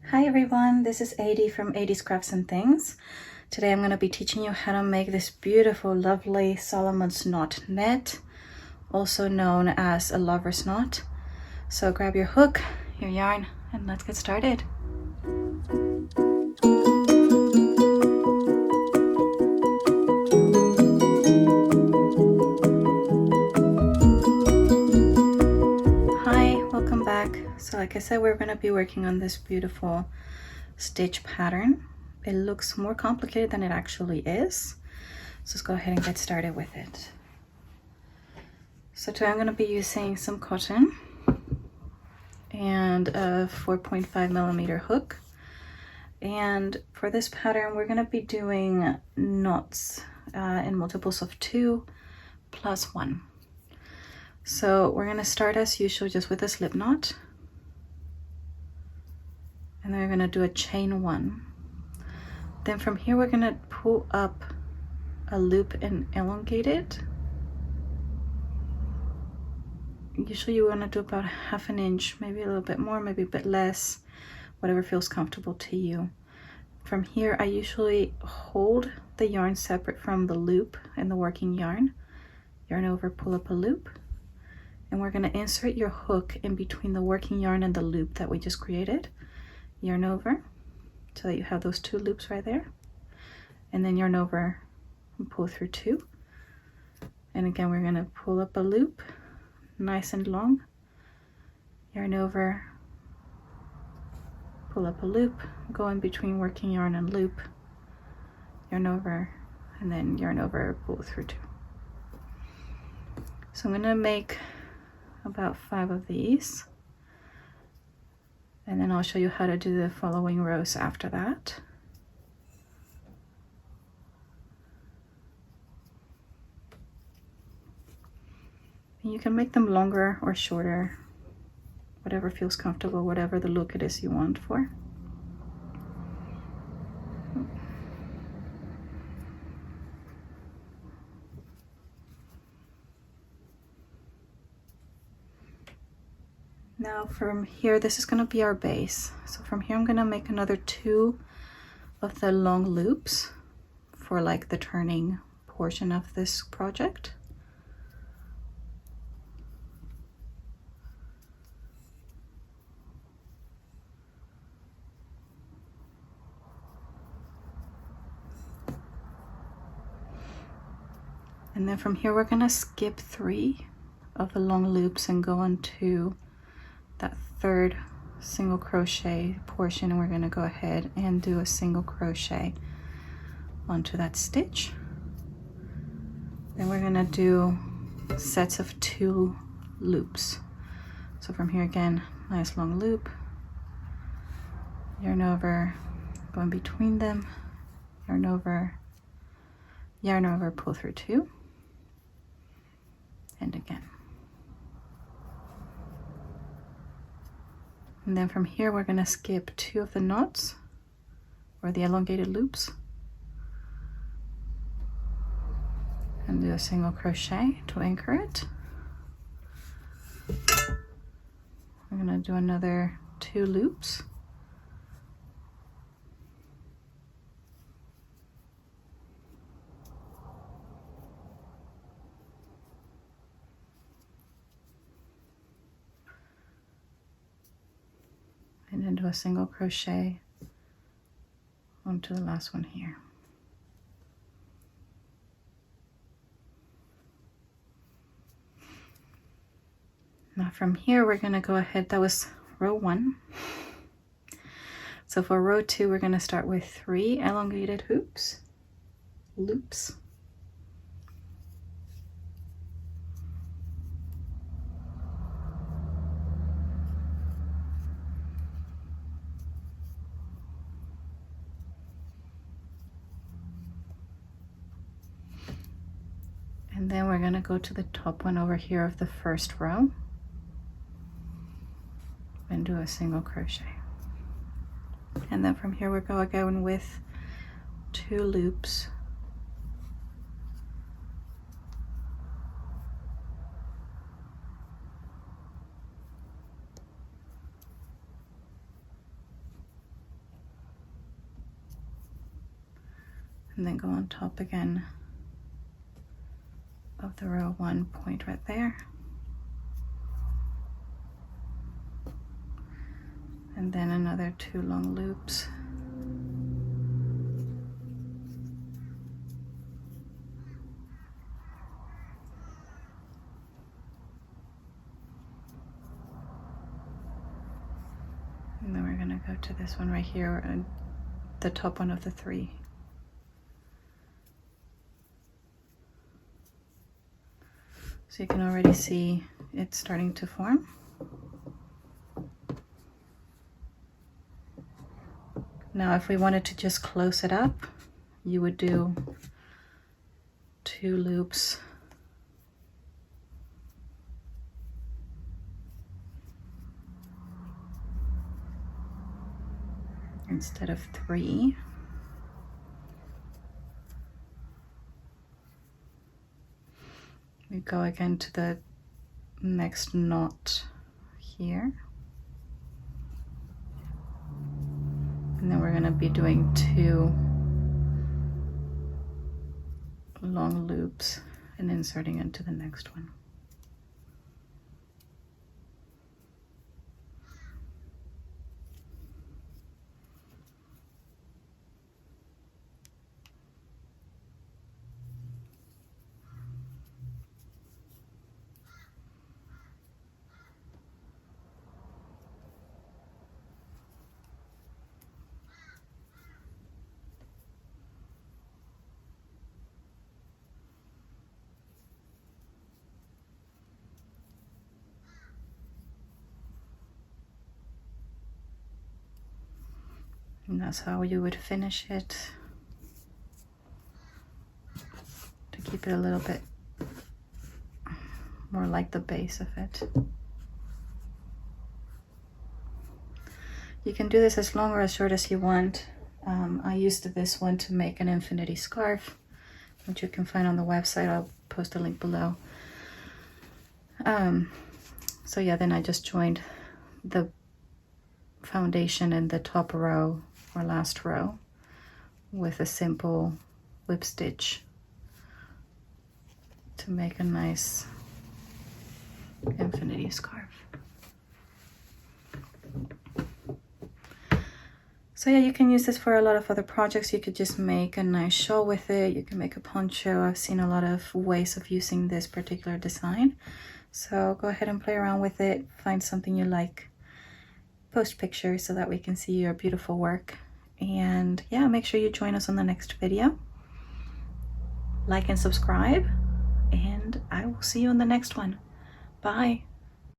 Hi everyone, this is Adi from Adi's Crafts and Things. Today I'm going to be teaching you how to make this beautiful, lovely Solomon's knot net, also known as a lover's knot. So grab your hook, your yarn, and let's get started. Hi, welcome back. So like I said, we're going to be working on this beautiful stitch pattern. It looks more complicated than it actually is. So let's go ahead and get started with it. So today I'm going to be using some cotton and a 4.5 millimeter hook. And for this pattern, we're going to be doing knots in multiples of 2 plus 1. So we're going to start as usual just with a slip knot. And then we're going to do a chain 1. Then from here, we're going to pull up a loop and elongate it. Usually you want to do about 1/2 inch, maybe a little bit more, maybe a bit less, whatever feels comfortable to you. From here, I usually hold the yarn separate from the loop and the working yarn. Yarn over, pull up a loop. And we're going to insert your hook in between the working yarn and the loop that we just created. Yarn over, so that you have those 2 loops right there. And then yarn over and pull through 2. And again, we're going to pull up a loop, nice and long. Yarn over, pull up a loop, go in between working yarn and loop, yarn over, and then yarn over, pull through 2. So I'm going to make about 5 of these, and then I'll show you how to do the following rows after that. And you can make them longer or shorter, whatever feels comfortable, whatever the look it is you want for. Now from here, this is going to be our base. So from here, I'm going to make another 2 of the long loops for like the turning portion of this project. And then from here, we're going to skip 3 of the long loops and go into that 3rd single crochet portion, and we're going to go ahead and do a single crochet onto that stitch. Then we're going to do sets of 2 loops. So from here again, nice long loop, yarn over, go in between them, yarn over, pull through 2, and again. And then from here, we're going to skip 2 of the knots or the elongated loops and do a single crochet to anchor it. We're going to do another 2 loops. And then do a single crochet onto the last one here. Now from here, we're going to go ahead, that was row 1. So for row 2, we're going to start with 3 elongated loops. And then we're going to go to the top one over here of the first row and do a single crochet. And then from here, we're going with 2 loops. and then go on top again of the row 1 point right there, and then another 2 long loops. And then we're going to go to this one right here, the top one of the 3. So you can already see it's starting to form. Now if we wanted to just close it up, you would do 2 loops instead of 3. We go again to the next knot here. And then we're going to be doing 2 long loops and inserting into the next one. And that's how you would finish it, to keep it a little bit more like the base of it. You can do this as long or as short as you want. I used this one to make an infinity scarf, which you can find on the website. I'll post a link below. So yeah, then I just joined the foundation in the top row or last row with a simple whip stitch to make a nice infinity scarf. So yeah, you can use this for a lot of other projects. You could just make a nice shawl with it. You can make a poncho. I've seen a lot of ways of using this particular design. So go ahead and play around with it. Find something you like. Post pictures so that we can see your beautiful work. And yeah, make sure you join us on the next video. Like and subscribe. And I will see you in the next one. Bye.